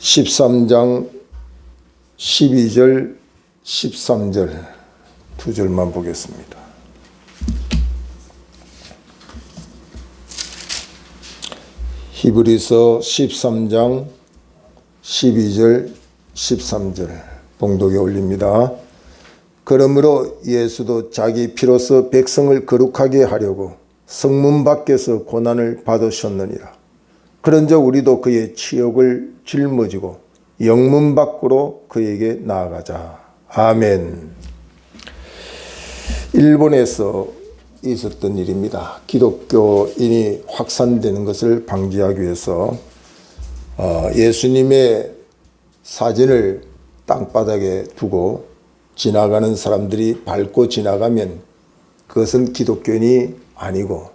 13장 12절 13절 두 절만 보겠습니다. 히브리서 13장 12절 13절 봉독에 올립니다. 그러므로 예수도 자기 피로서 백성을 거룩하게 하려고 성문 밖에서 고난을 받으셨느니라. 그런즉 우리도 그의 치욕을 짊어지고 영문 밖으로 그에게 나아가자. 아멘. 일본에서 있었던 일입니다. 기독교인이 확산되는 것을 방지하기 위해서 예수님의 사진을 땅바닥에 두고 지나가는 사람들이 밟고 지나가면 그것은 기독교인이 아니고,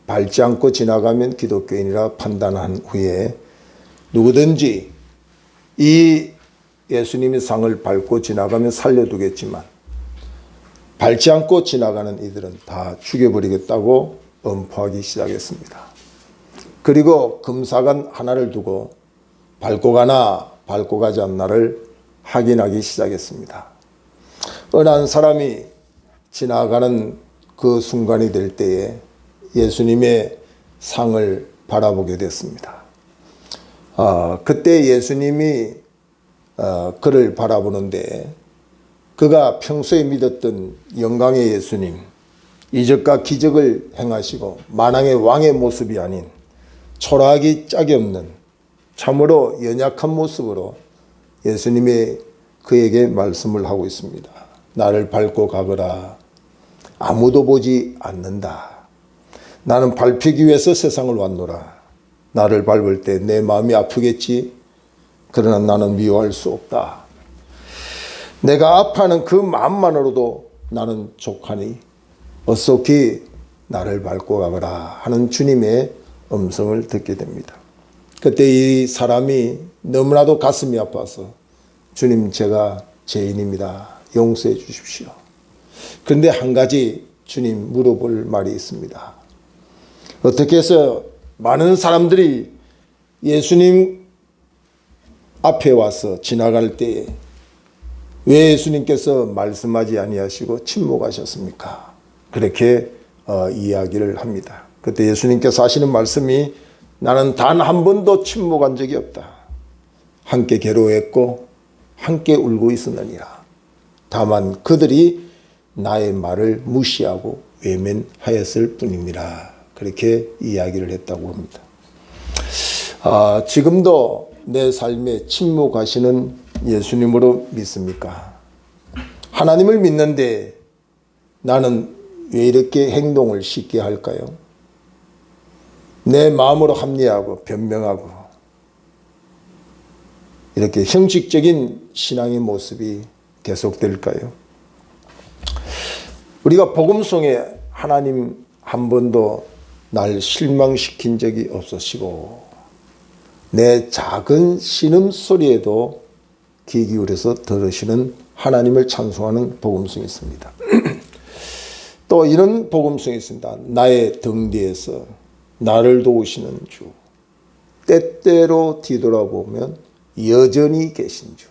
밟지 않고 지나가면 기독교인이라 판단한 후에 누구든지 이 예수님의 상을 밟고 지나가면 살려두겠지만 밟지 않고 지나가는 이들은 다 죽여버리겠다고 엄포하기 시작했습니다. 그리고 금사관 하나를 두고 밟고 가나 밟고 가지 않나를 확인하기 시작했습니다. 어느 한 사람이 지나가는 그 순간이 될 때에 예수님의 상을 바라보게 됐습니다. 그때 예수님이 그를 바라보는데, 그가 평소에 믿었던 영광의 예수님, 이적과 기적을 행하시고 만왕의 왕의 모습이 아닌 초라하기 짝이 없는 참으로 연약한 모습으로 예수님이 그에게 말씀을 하고 있습니다. 나를 밟고 가거라. 아무도 보지 않는다. 나는 밟히기 위해서 세상을 왔노라. 나를 밟을 때 내 마음이 아프겠지. 그러나 나는 미워할 수 없다. 내가 아파하는 그 마음만으로도 나는 족하니 어속히 나를 밟고 가거라 하는 주님의 음성을 듣게 됩니다. 그때 이 사람이 너무나도 가슴이 아파서, 주님, 제가 죄인입니다. 용서해 주십시오. 그런데 한 가지 주님 물어볼 말이 있습니다. 어떻게 해서 많은 사람들이 예수님 앞에 와서 지나갈 때에 왜 예수님께서 말씀하지 아니하시고 침묵하셨습니까? 그렇게 이야기를 합니다. 그때 예수님께서 하시는 말씀이, 나는 단 한 번도 침묵한 적이 없다. 함께 괴로워했고 함께 울고 있었느니라. 다만 그들이 나의 말을 무시하고 외면하였을 뿐입니다. 그렇게 이야기를 했다고 합니다. 지금도 내 삶에 침묵하시는 예수님으로 믿습니까? 하나님을 믿는데 나는 왜 이렇게 행동을 쉽게 할까요? 내 마음으로 합리하고 변명하고 이렇게 형식적인 신앙의 모습이 계속될까요? 우리가 복음송에 하나님 한 번도 날 실망시킨 적이 없으시고 내 작은 신음소리에도 귀 기울여서 들으시는 하나님을 찬송하는 복음송이 있습니다. 또 이런 복음송이 있습니다. 나의 등 뒤에서 나를 도우시는 주, 때때로 뒤돌아보면 여전히 계신 주.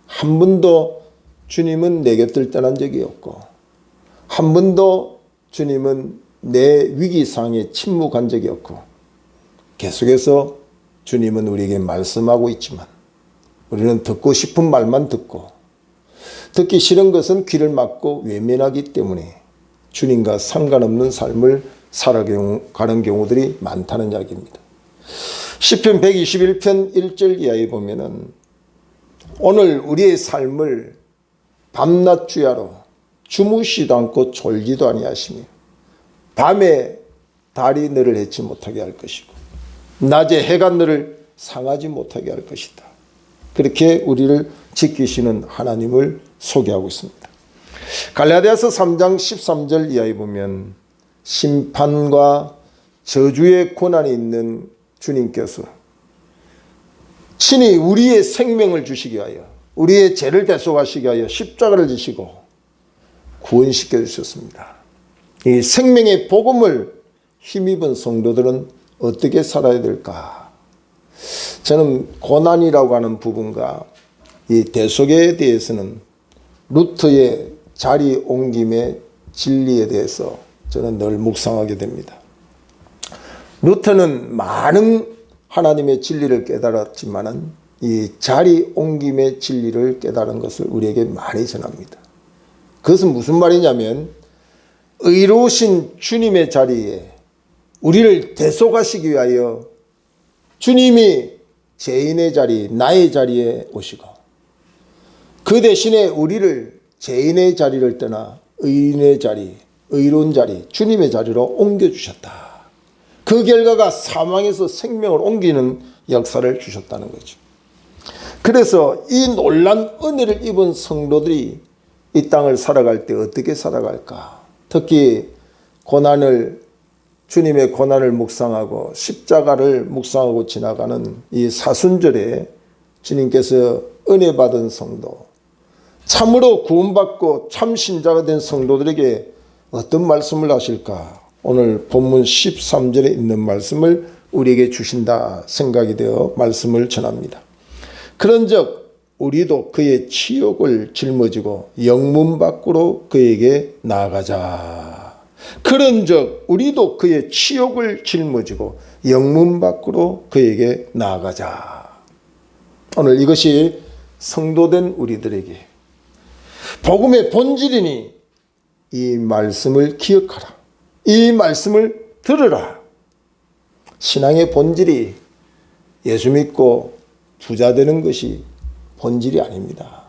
한 번도 주님은 내 곁을 떠난 적이 없고, 한 번도 주님은 내 위기상에 침묵한 적이 없고, 계속해서 주님은 우리에게 말씀하고 있지만 우리는 듣고 싶은 말만 듣고, 듣기 싫은 것은 귀를 막고 외면하기 때문에 주님과 상관없는 삶을 살아가는 경우들이 많다는 이야기입니다. 시편 121편 1절 이하에 보면은, 오늘 우리의 삶을 밤낮 주야로 주무시도 않고 졸지도 아니하시며 밤에 달이 너를 해치 못하게 할 것이고 낮에 해가 너를 상하지 못하게 할 것이다. 그렇게 우리를 지키시는 하나님을 소개하고 있습니다. 갈라디아서 3장 13절 이하에 보면, 심판과 저주의 고난이 있는 주님께서 친히 우리의 생명을 주시기 위하여, 우리의 죄를 대속하시기 위하여 십자가를 지시고 구원시켜 주셨습니다. 이 생명의 복음을 힘입은 성도들은 어떻게 살아야 될까? 저는 고난이라고 하는 부분과 이 대속에 대해서는 루터의 자리 옮김의 진리에 대해서 저는 늘 묵상하게 됩니다. 루터는 많은 하나님의 진리를 깨달았지만은 이 자리 옮김의 진리를 깨달은 것을 우리에게 많이 전합니다. 그것은 무슨 말이냐면 의로우신 주님의 자리에 우리를 대속하시기 위하여 주님이 죄인의 자리, 나의 자리에 오시고 그 대신에 우리를 죄인의 자리를 떠나 의인의 자리, 의로운 자리, 주님의 자리로 옮겨주셨다. 그 결과가 사망에서 생명을 옮기는 역사를 주셨다는 거죠. 그래서 이 놀란 은혜를 입은 성도들이 이 땅을 살아갈 때 어떻게 살아갈까? 특히 주님의 고난을 묵상하고 십자가를 묵상하고 지나가는 이 사순절에 주님께서 은혜 받은 성도, 참으로 구원받고 참 신자가 된 성도들에게 어떤 말씀을 하실까? 오늘 본문 13절에 있는 말씀을 우리에게 주신다 생각이 되어 말씀을 전합니다. 그런즉 우리도 그의 치욕을 짊어지고 영문 밖으로 그에게 나아가자. 그런즉 우리도 그의 치욕을 짊어지고 영문 밖으로 그에게 나아가자. 오늘 이것이 성도된 우리들에게 복음의 본질이니 이 말씀을 기억하라. 이 말씀을 들으라. 신앙의 본질이 예수 믿고 부자 되는 것이 본질이 아닙니다.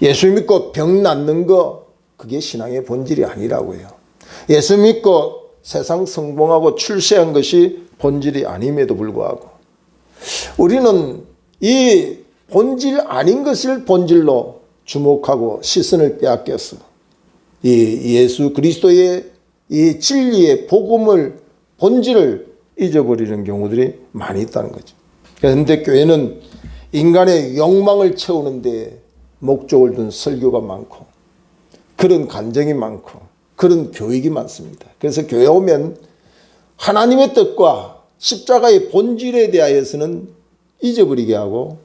예수 믿고 병 낫는 거 그게 신앙의 본질이 아니라고요. 예수 믿고 세상 성공하고 출세한 것이 본질이 아님에도 불구하고 우리는 이 본질 아닌 것을 본질로 주목하고 시선을 빼앗겼어. 이 예수 그리스도의 이 진리의 복음을 본질을 잊어버리는 경우들이 많이 있다는 거죠. 그런데 교회는 인간의 욕망을 채우는데 목적을 둔 설교가 많고 그런 간증이 많고 그런 교육이 많습니다. 그래서 교회 오면 하나님의 뜻과 십자가의 본질에 대하여서는 잊어버리게 하고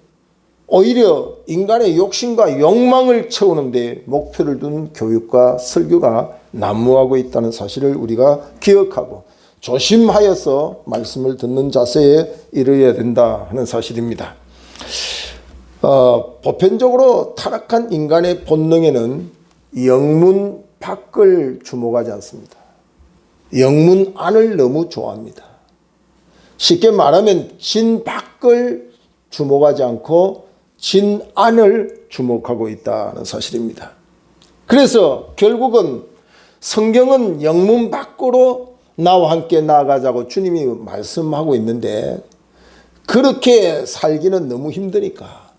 오히려 인간의 욕심과 욕망을 채우는데 목표를 둔 교육과 설교가 난무하고 있다는 사실을 우리가 기억하고 조심하여서 말씀을 듣는 자세에 이르러야 된다 하는 사실입니다. 보편적으로 타락한 인간의 본능에는 영문 밖을 주목하지 않습니다. 영문 안을 너무 좋아합니다. 쉽게 말하면 진 밖을 주목하지 않고 진 안을 주목하고 있다는 사실입니다. 그래서 결국은 성경은 영문 밖으로 나와 함께 나아가자고 주님이 말씀하고 있는데 그렇게 살기는 너무 힘드니까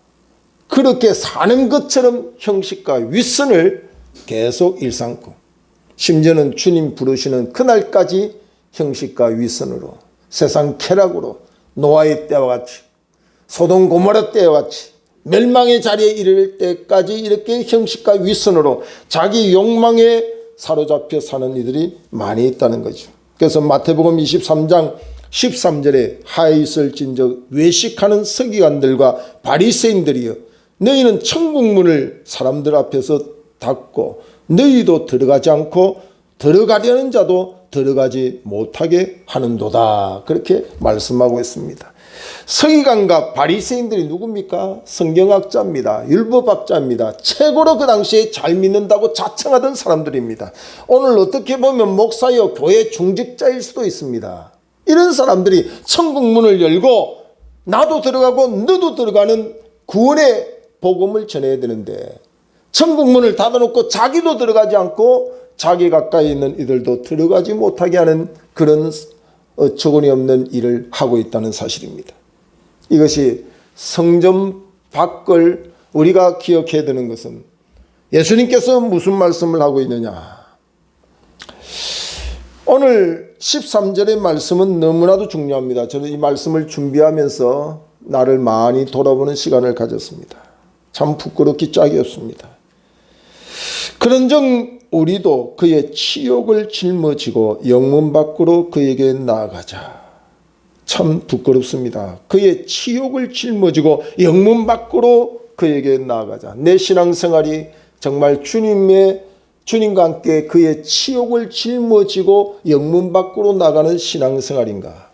그렇게 사는 것처럼 형식과 윗선을 계속 일삼고 심지어는 주님 부르시는 그날까지 형식과 윗선으로 세상 쾌락으로 노아의 때와 같이 소돔 고모라 때와 같이 멸망의 자리에 이를 때까지 이렇게 형식과 윗선으로 자기 욕망에 사로잡혀 사는 이들이 많이 있다는 거죠. 그래서 마태복음 23장 13절에 하에 있을진저 외식하는 서기관들과 바리새인들이여 너희는 천국문을 사람들 앞에서 닫고 너희도 들어가지 않고 들어가려는 자도 들어가지 못하게 하는도다. 그렇게 말씀하고 있습니다. 서기관과 바리새인들이 누굽니까? 성경학자입니다. 율법학자입니다. 최고로 그 당시에 잘 믿는다고 자청하던 사람들입니다. 오늘 어떻게 보면 목사여 교회 중직자일 수도 있습니다. 이런 사람들이 천국문을 열고 나도 들어가고 너도 들어가는 구원의 복음을 전해야 되는데 천국문을 닫아놓고 자기도 들어가지 않고 자기 가까이 있는 이들도 들어가지 못하게 하는 그런 어처구니 없는 일을 하고 있다는 사실입니다. 이것이 성전 밖을 우리가 기억해야 되는 것은 예수님께서 무슨 말씀을 하고 있느냐. 오늘 13절의 말씀은 너무나도 중요합니다. 저는 이 말씀을 준비하면서 나를 많이 돌아보는 시간을 가졌습니다. 참 부끄럽기 짝이 없습니다. 그런즉 우리도 그의 치욕을 짊어지고 영문 밖으로 그에게 나아가자. 참 부끄럽습니다. 그의 치욕을 짊어지고 영문 밖으로 그에게 나아가자. 내 신앙생활이 정말 주님과 함께 그의 치욕을 짊어지고 영문 밖으로 나가는 신앙생활인가?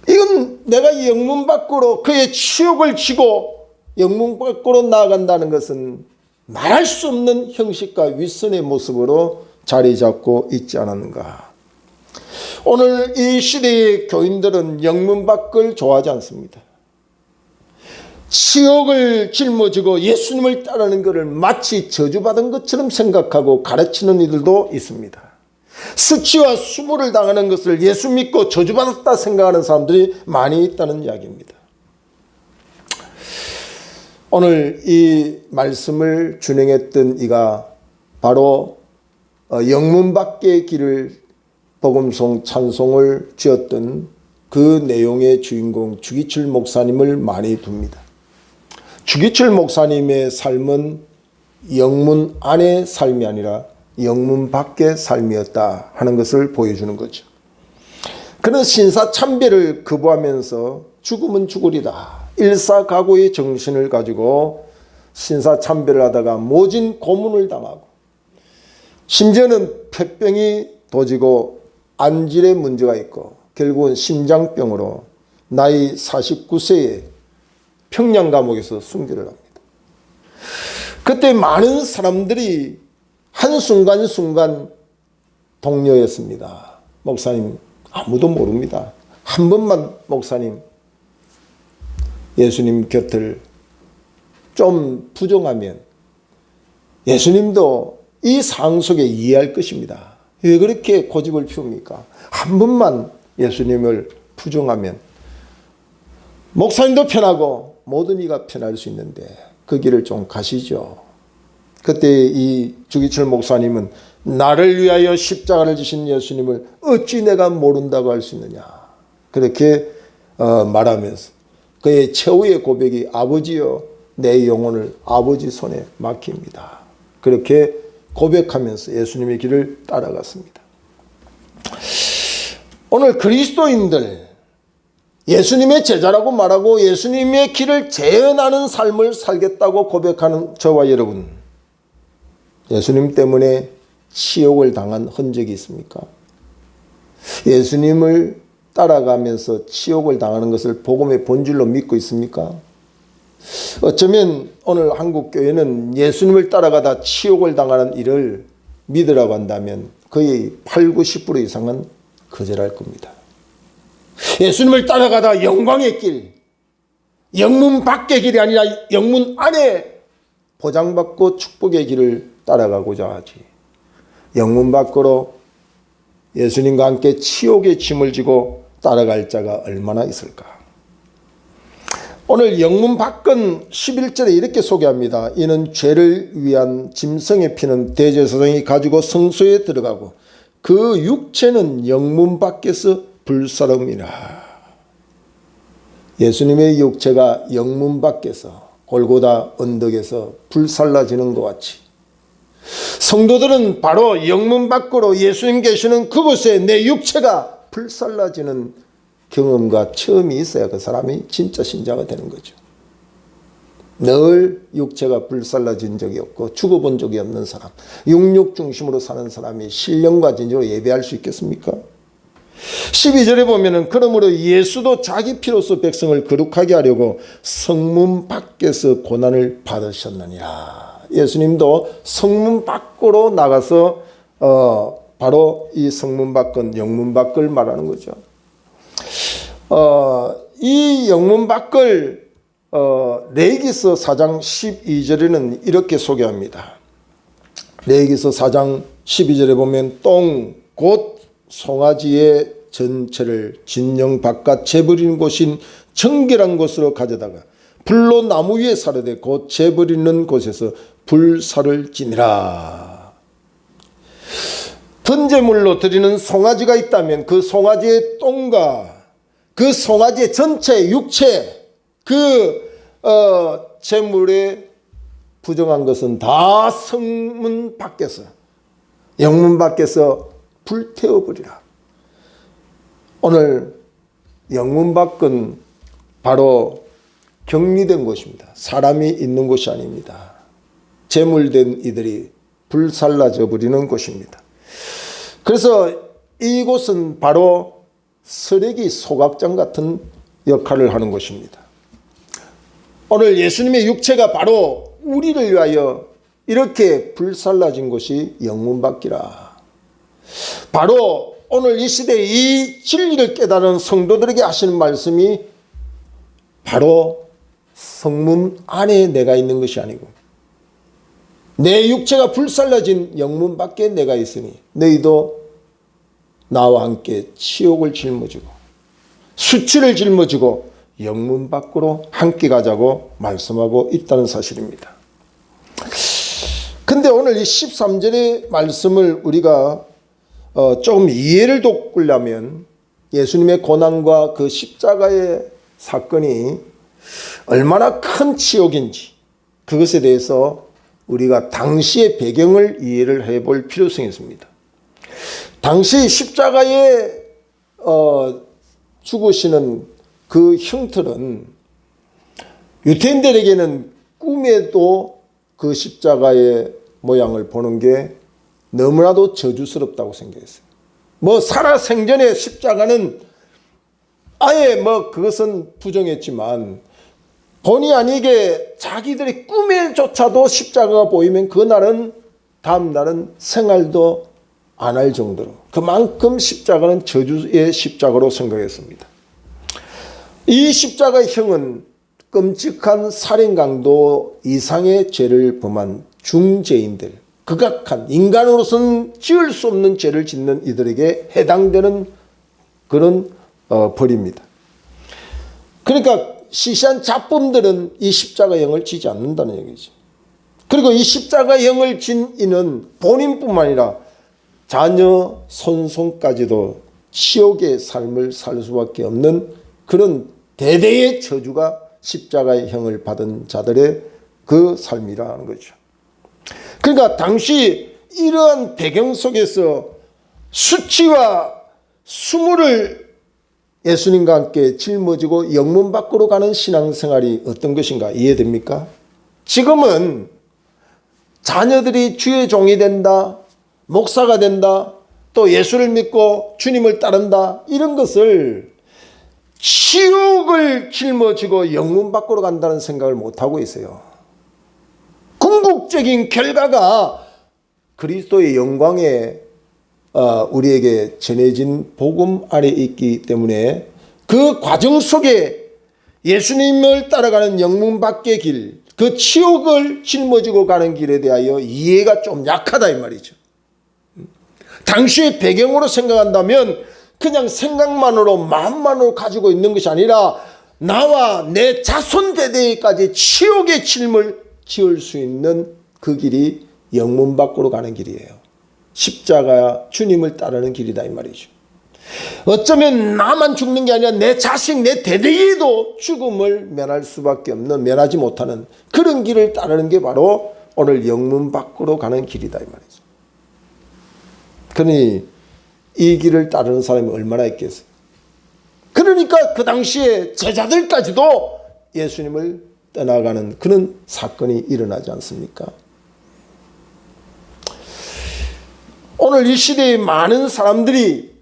이건 내가 영문 밖으로 그의 치욕을 지고 영문 밖으로 나아간다는 것은 말할 수 없는 형식과 윗선의 모습으로 자리 잡고 있지 않았는가? 오늘 이 시대의 교인들은 영문 밖을 좋아하지 않습니다. 치욕을 짊어지고 예수님을 따르는 것을 마치 저주받은 것처럼 생각하고 가르치는 이들도 있습니다. 수치와 수모를 당하는 것을 예수 믿고 저주받았다 생각하는 사람들이 많이 있다는 이야기입니다. 오늘 이 말씀을 준행했던 이가 바로 영문 밖의 길을 복음송 찬송을 지었던 그 내용의 주인공 주기철 목사님을 많이 둡니다. 주기철 목사님의 삶은 영문 안의 삶이 아니라 영문 밖의 삶이었다 하는 것을 보여주는 거죠. 그는 신사참배를 거부하면서 죽으면 죽으리다 일사각오의 정신을 가지고 신사참배를 하다가 모진 고문을 당하고 심지어는 폐병이 도지고 안질에 문제가 있고 결국은 심장병으로 나이 49세에 평양 감옥에서 순교를 합니다. 그때 많은 사람들이 한순간순간 동료였습니다. 목사님 아무도 모릅니다. 한 번만 목사님 예수님 곁을 좀 부정하면 예수님도 이 상황 속에 이해할 것입니다. 왜 그렇게 고집을 피웁니까? 한 번만 예수님을 부정하면 목사님도 편하고 모든 이가 편할 수 있는데 그 길을 좀 가시죠. 그때 이 주기철 목사님은 나를 위하여 십자가를 지신 예수님을 어찌 내가 모른다고 할 수 있느냐 그렇게 말하면서 그의 최후의 고백이 아버지여 내 영혼을 아버지 손에 맡깁니다. 그렇게 고백하면서 예수님의 길을 따라갔습니다. 오늘 그리스도인들 예수님의 제자라고 말하고 예수님의 길을 재현하는 삶을 살겠다고 고백하는 저와 여러분, 예수님 때문에 치욕을 당한 흔적이 있습니까? 예수님을 따라가면서 치욕을 당하는 것을 복음의 본질로 믿고 있습니까? 어쩌면 오늘 한국교회는 예수님을 따라가다 치욕을 당하는 일을 믿으라고 한다면 거의 8, 90% 이상은 거절할 겁니다. 예수님을 따라가다 영광의 길, 영문 밖의 길이 아니라 영문 안에 보장받고 축복의 길을 따라가고자 하지. 영문 밖으로 예수님과 함께 치욕의 짐을 지고 따라갈 자가 얼마나 있을까. 오늘 영문 밖은 11절에 이렇게 소개합니다. 이는 죄를 위한 짐승의 피는 대제사장이 가지고 성소에 들어가고 그 육체는 영문 밖에서 불사름이라. 예수님의 육체가 영문 밖에서 골고다 언덕에서 불살라지는 것 같이 성도들은 바로 영문 밖으로 예수님 계시는 그곳에 내 육체가 불살라지는 경험과 체험이 있어야 그 사람이 진짜 신자가 되는 거죠. 늘 육체가 불살라진 적이 없고 죽어본 적이 없는 사람, 육육 중심으로 사는 사람이 신령과 진정으로 예배할 수 있겠습니까? 12절에 보면은 그러므로 예수도 자기 피로써 백성을 거룩하게 하려고 성문 밖에서 고난을 받으셨느니라. 예수님도 성문 밖으로 나가서 바로 이 성문 밖은 영문 밖을 말하는 거죠. 이 영문 밖을 레위기서 4장 12절에는 이렇게 소개합니다. 레위기서 4장 12절에 보면 똥 곧 송아지의 전체를 진영 바깥 재버리는 곳인 정결한 곳으로 가져다가 불로 나무 위에 사르되 곧 재버리는 곳에서 불사를 지니라. 번제물로 드리는 송아지가 있다면 그 송아지의 똥과 그 송아지의 전체 육체 그 제물에 부정한 것은 다 성문 밖에서 영문 밖에서 불태워버리라. 오늘 영문 밖은 바로 격리된 곳입니다. 사람이 있는 곳이 아닙니다. 제물된 이들이 불살라져 버리는 곳입니다. 그래서 이곳은 바로 쓰레기 소각장 같은 역할을 하는 곳입니다. 오늘 예수님의 육체가 바로 우리를 위하여 이렇게 불살라진 곳이 영문밖이라. 바로 오늘 이 시대에 이 진리를 깨달은 성도들에게 하시는 말씀이 바로 성문 안에 내가 있는 것이 아니고 내 육체가 불살라진 영문 밖에 내가 있으니 너희도 나와 함께 치욕을 짊어지고 수치를 짊어지고 영문 밖으로 함께 가자고 말씀하고 있다는 사실입니다. 근데 오늘 이 13절의 말씀을 우리가 조금 이해를 돕으려면 예수님의 고난과 그 십자가의 사건이 얼마나 큰 치욕인지 그것에 대해서 우리가 당시의 배경을 이해를 해볼 필요성이 있습니다. 당시 십자가에 죽으시는 그 형틀은 유대인들에게는 꿈에도 그 십자가의 모양을 보는 게 너무나도 저주스럽다고 생각했어요. 뭐 살아생전에 십자가는 아예 뭐 그것은 부정했지만 본의 아니게 자기들의 꿈에조차도 십자가가 보이면 그날은 다음 날은 생활도 안 할 정도로 그만큼 십자가는 저주의 십자가로 생각했습니다. 이 십자가의 형은 끔찍한 살인강도 이상의 죄를 범한 중죄인들, 극악한 인간으로서는 지을 수 없는 죄를 짓는 이들에게 해당되는 그런 벌입니다. 그러니까 시시한 잡범들은 이 십자가형을 지지 않는다는 얘기죠. 그리고 이 십자가형을 진 이는 본인뿐만 아니라 자녀 손손까지도 치욕의 삶을 살 수밖에 없는 그런 대대의 저주가 십자가의 형을 받은 자들의 그 삶이라는 거죠. 그러니까 당시 이러한 배경 속에서 수치와 수모를 예수님과 함께 짊어지고 영문 밖으로 가는 신앙생활이 어떤 것인가 이해됩니까? 지금은 자녀들이 주의 종이 된다, 목사가 된다, 또 예수를 믿고 주님을 따른다 이런 것을 치욕을 짊어지고 영문 밖으로 간다는 생각을 못하고 있어요. 궁극적인 결과가 그리스도의 영광에 우리에게 전해진 복음 아래 있기 때문에 그 과정 속에 예수님을 따라가는 영문 밖의 길, 그 치욕을 짊어지고 가는 길에 대하여 이해가 좀 약하다 이 말이죠. 당시의 배경으로 생각한다면 그냥 생각만으로 마음만으로 가지고 있는 것이 아니라 나와 내 자손 대대까지 치욕의 짐을 지을 수 있는 그 길이 영문 밖으로 가는 길이에요. 십자가 주님을 따르는 길이다 이 말이죠. 어쩌면 나만 죽는 게 아니라 내 자식 내 대대에도 죽음을 면할 수밖에 없는 면하지 못하는 그런 길을 따르는 게 바로 오늘 영문 밖으로 가는 길이다 이 말이죠. 그러니 이 길을 따르는 사람이 얼마나 있겠어요. 그러니까 그 당시에 제자들까지도 예수님을 떠나가는 그런 사건이 일어나지 않습니까? 오늘 이 시대에 많은 사람들이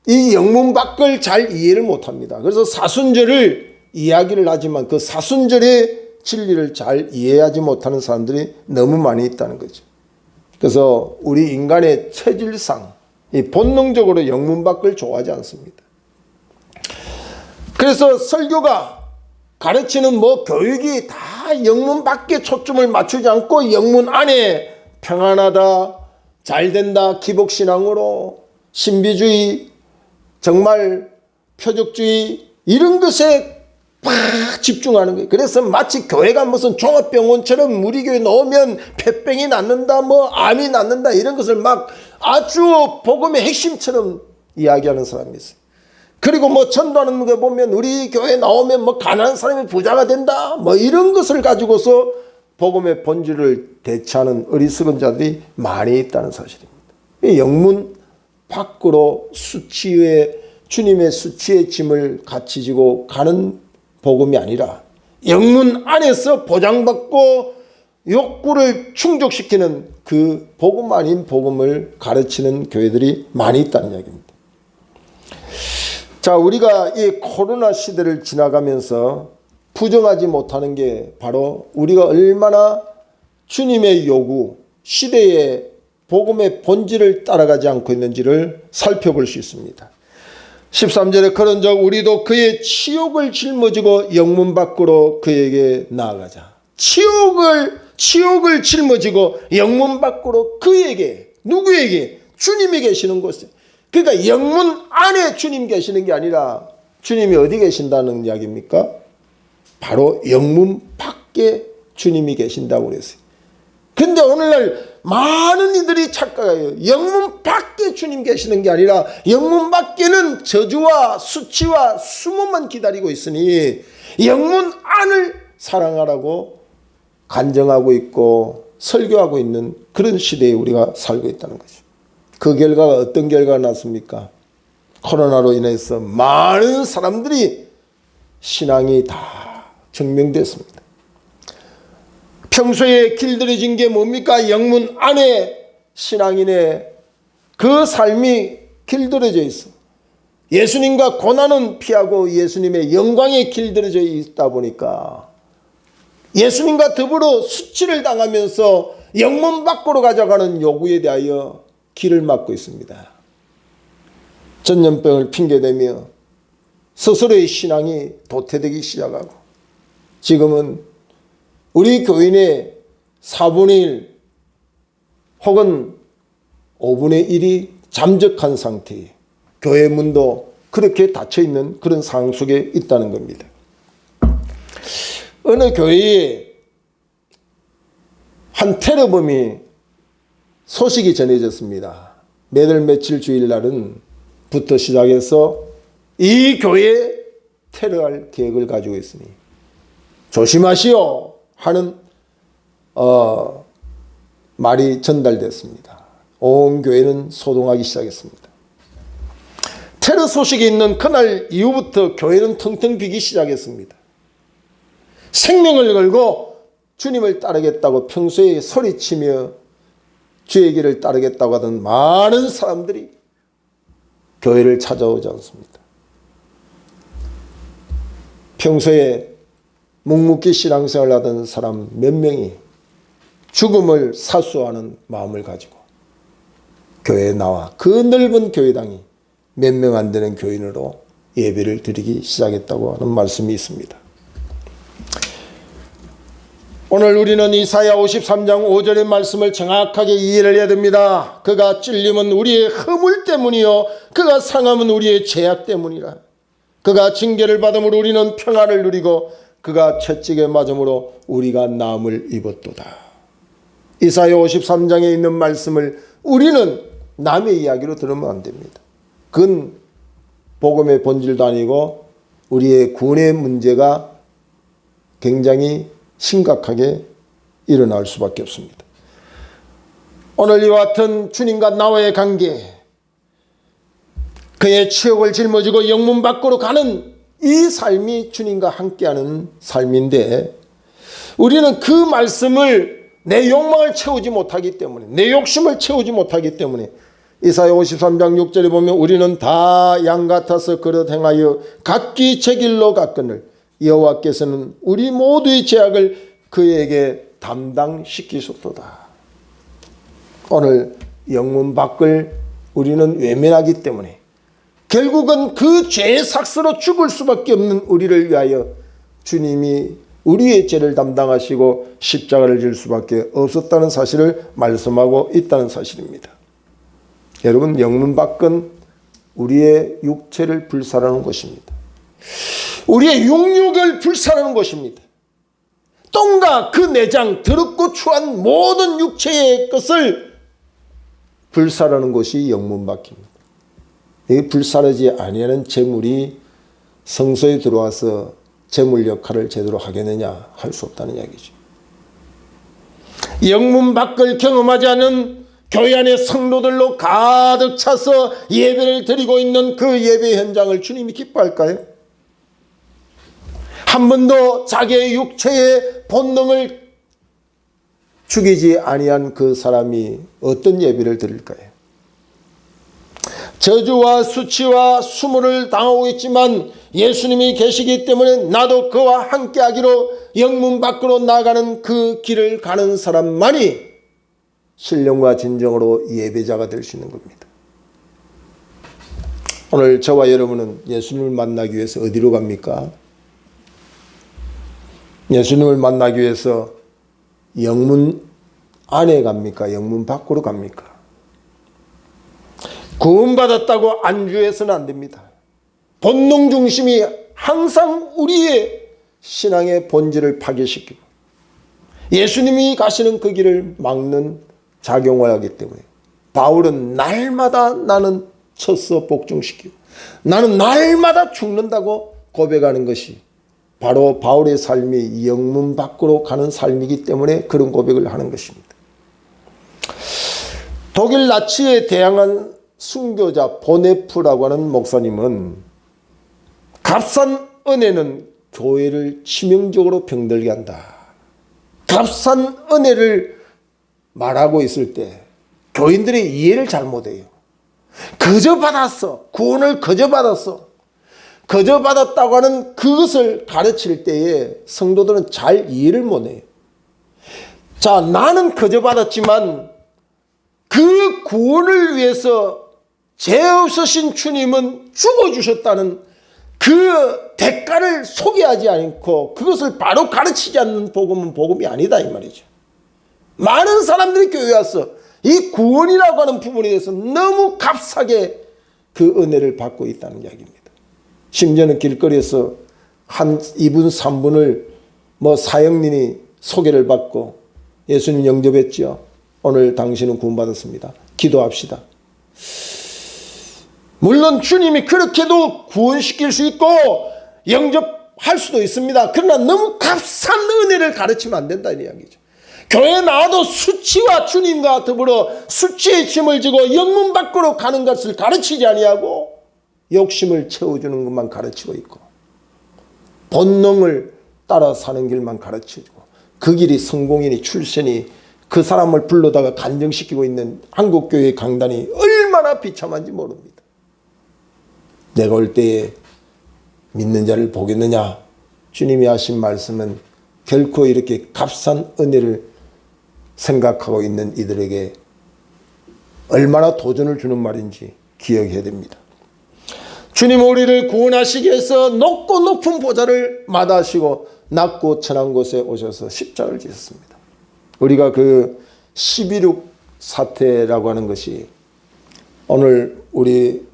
이 영문 밖을 잘 이해를 못합니다. 그래서 사순절을 이야기를 하지만 그 사순절의 진리를 잘 이해하지 못하는 사람들이 너무 많이 있다는 거죠. 그래서 우리 인간의 체질상 이 본능적으로 영문 밖을 좋아하지 않습니다. 그래서 설교가 가르치는 교육이 다 영문 밖에 초점을 맞추지 않고 영문 안에 평안하다, 잘된다, 기복신앙으로 신비주의, 정말 표적주의 이런 것에 막 집중하는 거예요. 그래서 마치 교회가 무슨 종합병원처럼 우리 교회 넣으면 폐병이 낫는다, 암이 낫는다 이런 것을 막 아주 복음의 핵심처럼 이야기하는 사람이 있어요. 그리고 전도하는 거 보면 우리 교회 나오면 가난한 사람이 부자가 된다, 이런 것을 가지고서 복음의 본질을 대체하는 어리석은 자들이 많이 있다는 사실입니다. 영문 밖으로 수치의 주님의 수치의 짐을 같이 지고 가는 복음이 아니라 영문 안에서 보장받고 욕구를 충족시키는 그 복음 아닌 복음을 가르치는 교회들이 많이 있다는 이야기입니다. 자, 우리가 이 코로나 시대를 지나가면서 부정하지 못하는 게 바로 우리가 얼마나 주님의 요구, 시대의 복음의 본질을 따라가지 않고 있는지를 살펴볼 수 있습니다. 13절에 그런즉 우리도 그의 치욕을 짊어지고 영문 밖으로 그에게 나아가자. 치욕을 짊어지고 영문 밖으로 그에게, 누구에게? 주님이 계시는 곳에. 그러니까 영문 안에 주님 계시는 게 아니라 주님이 어디 계신다는 이야기입니까? 바로 영문 밖에 주님이 계신다고 그랬어요. 근데 오늘날 많은 이들이 착각해요. 영문 밖에 주님 계시는 게 아니라 영문 밖에는 저주와 수치와 수모만 기다리고 있으니 영문 안을 사랑하라고 간증하고 있고 설교하고 있는 그런 시대에 우리가 살고 있다는 거죠. 그 결과가 어떤 결과가 났습니까? 코로나로 인해서 많은 사람들이 신앙이 다 증명됐습니다. 평소에 길들여진 게 뭡니까? 영문 안에 신앙인의 그 삶이 길들여져 있어. 예수님과 고난은 피하고 예수님의 영광에 길들여져 있다 보니까 예수님과 더불어 수치를 당하면서 영문 밖으로 가져가는 요구에 대하여 길을 막고 있습니다. 전염병을 핑계대며 스스로의 신앙이 도태되기 시작하고 지금은 우리 교인의 4분의 1 혹은 5분의 1이 잠적한 상태에 교회 문도 그렇게 닫혀있는 그런 상황 속에 있다는 겁니다. 어느 교회에 한 테러범이 소식이 전해졌습니다. 매달 며칠 주일날은 부터 시작해서 이 교회에 테러할 계획을 가지고 있으니 조심하시오 하는 말이 전달됐습니다. 온 교회는 소동하기 시작했습니다. 테러 소식이 있는 그날 이후부터 교회는 텅텅 비기 시작했습니다. 생명을 걸고 주님을 따르겠다고 평소에 소리치며 주의 길을 따르겠다고 하던 많은 사람들이 교회를 찾아오지 않습니다. 평소에 묵묵히 신앙생활을 하던 사람 몇 명이 죽음을 사수하는 마음을 가지고 교회에 나와 그 넓은 교회당이 몇 명 안 되는 교인으로 예배를 드리기 시작했다고 하는 말씀이 있습니다. 오늘 우리는 이사야 53장 5절의 말씀을 정확하게 이해를 해야 됩니다. 그가 찔림은 우리의 허물 때문이요 그가 상함은 우리의 죄악 때문이라. 그가 징계를 받음으로 우리는 평안을 누리고 그가 채찍에 맞음으로 우리가 나음을 입었도다. 이사야 53장에 있는 말씀을 우리는 남의 이야기로 들으면 안 됩니다. 그건 복음의 본질도 아니고 우리의 구원의 문제가 굉장히 심각하게 일어날 수밖에 없습니다. 오늘 이와 같은 주님과 나와의 관계, 그의 치욕을 짊어지고 영문 밖으로 가는 이 삶이 주님과 함께하는 삶인데 우리는 그 말씀을 내 욕망을 채우지 못하기 때문에 내 욕심을 채우지 못하기 때문에 이사야 53장 6절에 보면 우리는 다 양 같아서 그릇 행하여 각기 제 길로 갔거늘 여호와께서는 우리 모두의 죄악을 그에게 담당시키셨도다. 오늘 영문 밖을 우리는 외면하기 때문에 결국은 그 죄의 삭스로 죽을 수밖에 없는 우리를 위하여 주님이 우리의 죄를 담당하시고 십자가를 질 수밖에 없었다는 사실을 말씀하고 있다는 사실입니다. 여러분, 영문 밖은 우리의 육체를 불살하는 것입니다. 우리의 육육을 불살하는 것입니다. 똥과 그 내장, 더럽고 추한 모든 육체의 것을 불살하는 것이 영문 밖입니다. 이 불사르지 아니하는 재물이 성소에 들어와서 재물 역할을 제대로 하겠느냐 할 수 없다는 이야기죠. 영문 밖을 경험하지 않은 교회 안에 성도들로 가득 차서 예배를 드리고 있는 그 예배 현장을 주님이 기뻐할까요? 한 번도 자기의 육체의 본능을 죽이지 아니한 그 사람이 어떤 예배를 드릴까요? 저주와 수치와 수모를 당하고 있지만 예수님이 계시기 때문에 나도 그와 함께하기로 영문 밖으로 나가는 그 길을 가는 사람만이 신령과 진정으로 예배자가 될 수 있는 겁니다. 오늘 저와 여러분은 예수님을 만나기 위해서 어디로 갑니까? 예수님을 만나기 위해서 영문 안에 갑니까? 영문 밖으로 갑니까? 구원받았다고 안주해서는 안 됩니다. 본능 중심이 항상 우리의 신앙의 본질을 파괴시키고 예수님이 가시는 그 길을 막는 작용을 하기 때문에 바울은 날마다 나는 쳐서 복종시키고 나는 날마다 죽는다고 고백하는 것이 바로 바울의 삶이 영문 밖으로 가는 삶이기 때문에 그런 고백을 하는 것입니다. 독일 나치에 대항한 순교자 보네프라고 하는 목사님은 값싼 은혜는 교회를 치명적으로 병들게 한다. 값싼 은혜를 말하고 있을 때 교인들이 이해를 잘못해요. 그저 받았어. 구원을 그저 받았어. 그저 받았다고 하는 그것을 가르칠 때에 성도들은 잘 이해를 못해요. 자, 나는 그저 받았지만 그 구원을 위해서 죄 없으신 주님은 죽어주셨다는 그 대가를 소개하지 않고 그것을 바로 가르치지 않는 복음은 복음이 아니다 이 말이죠. 많은 사람들이 교회에 와서 이 구원이라고 하는 부분에 대해서 너무 값싸게 그 은혜를 받고 있다는 이야기입니다. 심지어는 길거리에서 한 2분 3분을 사형린이 소개를 받고 예수님 영접했죠. 오늘 당신은 구원받았습니다. 기도합시다. 물론 주님이 그렇게도 구원시킬 수 있고 영접할 수도 있습니다. 그러나 너무 값싼 은혜를 가르치면 안 된다는 이야기죠. 교회에 나와도 수치와 주님과 더불어 수치의 짐을 지고 영문 밖으로 가는 것을 가르치지 아니하고 욕심을 채워주는 것만 가르치고 있고 본능을 따라 사는 길만 가르쳐주고 그 길이 성공이니 출세니 그 사람을 불러다가 간증시키고 있는 한국교회 강단이 얼마나 비참한지 모릅니다. 내가 올 때에 믿는 자를 보겠느냐? 주님이 하신 말씀은 결코 이렇게 값싼 은혜를 생각하고 있는 이들에게 얼마나 도전을 주는 말인지 기억해야 됩니다. 주님 우리를 구원하시기 위해서 높고 높은 보좌를 마다하시고 낮고 천한 곳에 오셔서 십자가를 지셨습니다. 우리가 그 11.6 사태라고 하는 것이 오늘 우리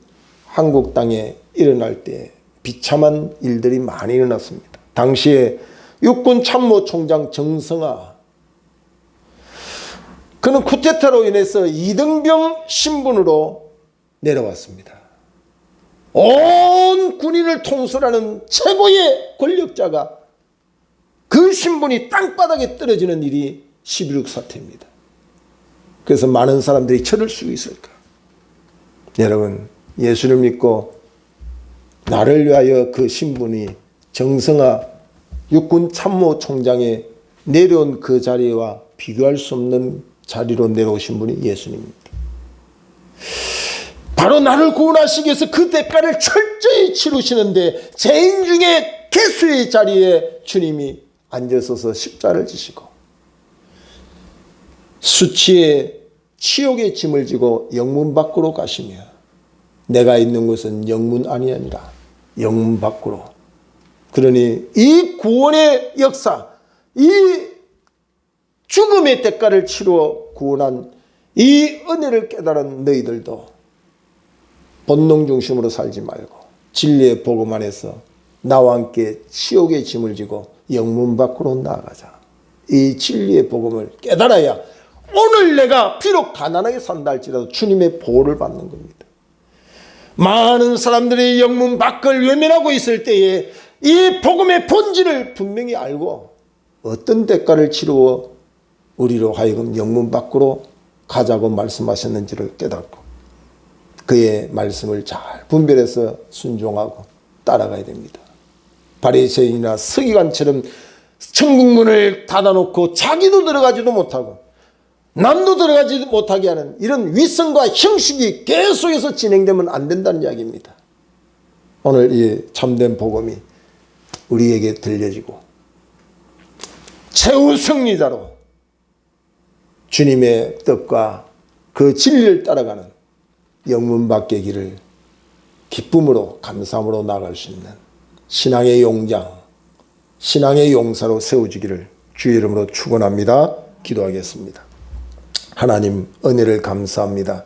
한국 땅에 일어날 때 비참한 일들이 많이 일어났습니다. 당시에 육군 참모총장 정성화 그는 쿠데타로 인해서 이등병 신분으로 내려왔습니다. 온 군인을 통솔하는 최고의 권력자가 그 신분이 땅바닥에 떨어지는 일이 11.6 사태입니다. 그래서 많은 사람들이 저럴 수 있을까? 여러분 예수를 믿고 나를 위하여 그 신분이 정성화 육군 참모총장에 내려온 그 자리와 비교할 수 없는 자리로 내려오신 분이 예수님입니다. 바로 나를 구원하시기 위해서 그 대가를 철저히 치르시는데 죄인 중에 개수의 자리에 주님이 앉으셔서 십자를 지시고 수치의 치욕의 짐을 지고 영문 밖으로 가시며 내가 있는 곳은 영문 안이 아니라 영문 밖으로. 그러니 이 구원의 역사, 이 죽음의 대가를 치루어 구원한 이 은혜를 깨달은 너희들도 본능 중심으로 살지 말고 진리의 복음 안에서 나와 함께 치욕의 짐을 지고 영문 밖으로 나아가자. 이 진리의 복음을 깨달아야 오늘 내가 비록 가난하게 산다 할지라도 주님의 보호를 받는 겁니다. 많은 사람들이 영문 밖을 외면하고 있을 때에 이 복음의 본질을 분명히 알고 어떤 대가를 치루어 우리로 하여금 영문 밖으로 가자고 말씀하셨는지를 깨닫고 그의 말씀을 잘 분별해서 순종하고 따라가야 됩니다. 바리새인이나 서기관처럼 천국문을 닫아놓고 자기도 들어가지도 못하고 남도 들어가지 못하게 하는 이런 위선과 형식이 계속해서 진행되면 안 된다는 이야기입니다. 오늘 이 참된 복음이 우리에게 들려지고 최후 승리자로 주님의 뜻과 그 진리를 따라가는 영문밖의 길을 기쁨으로 감사함으로 나아갈 수 있는 신앙의 용장, 신앙의 용사로 세워지기를 주의 이름으로 축원합니다. 기도하겠습니다. 하나님 은혜를 감사합니다.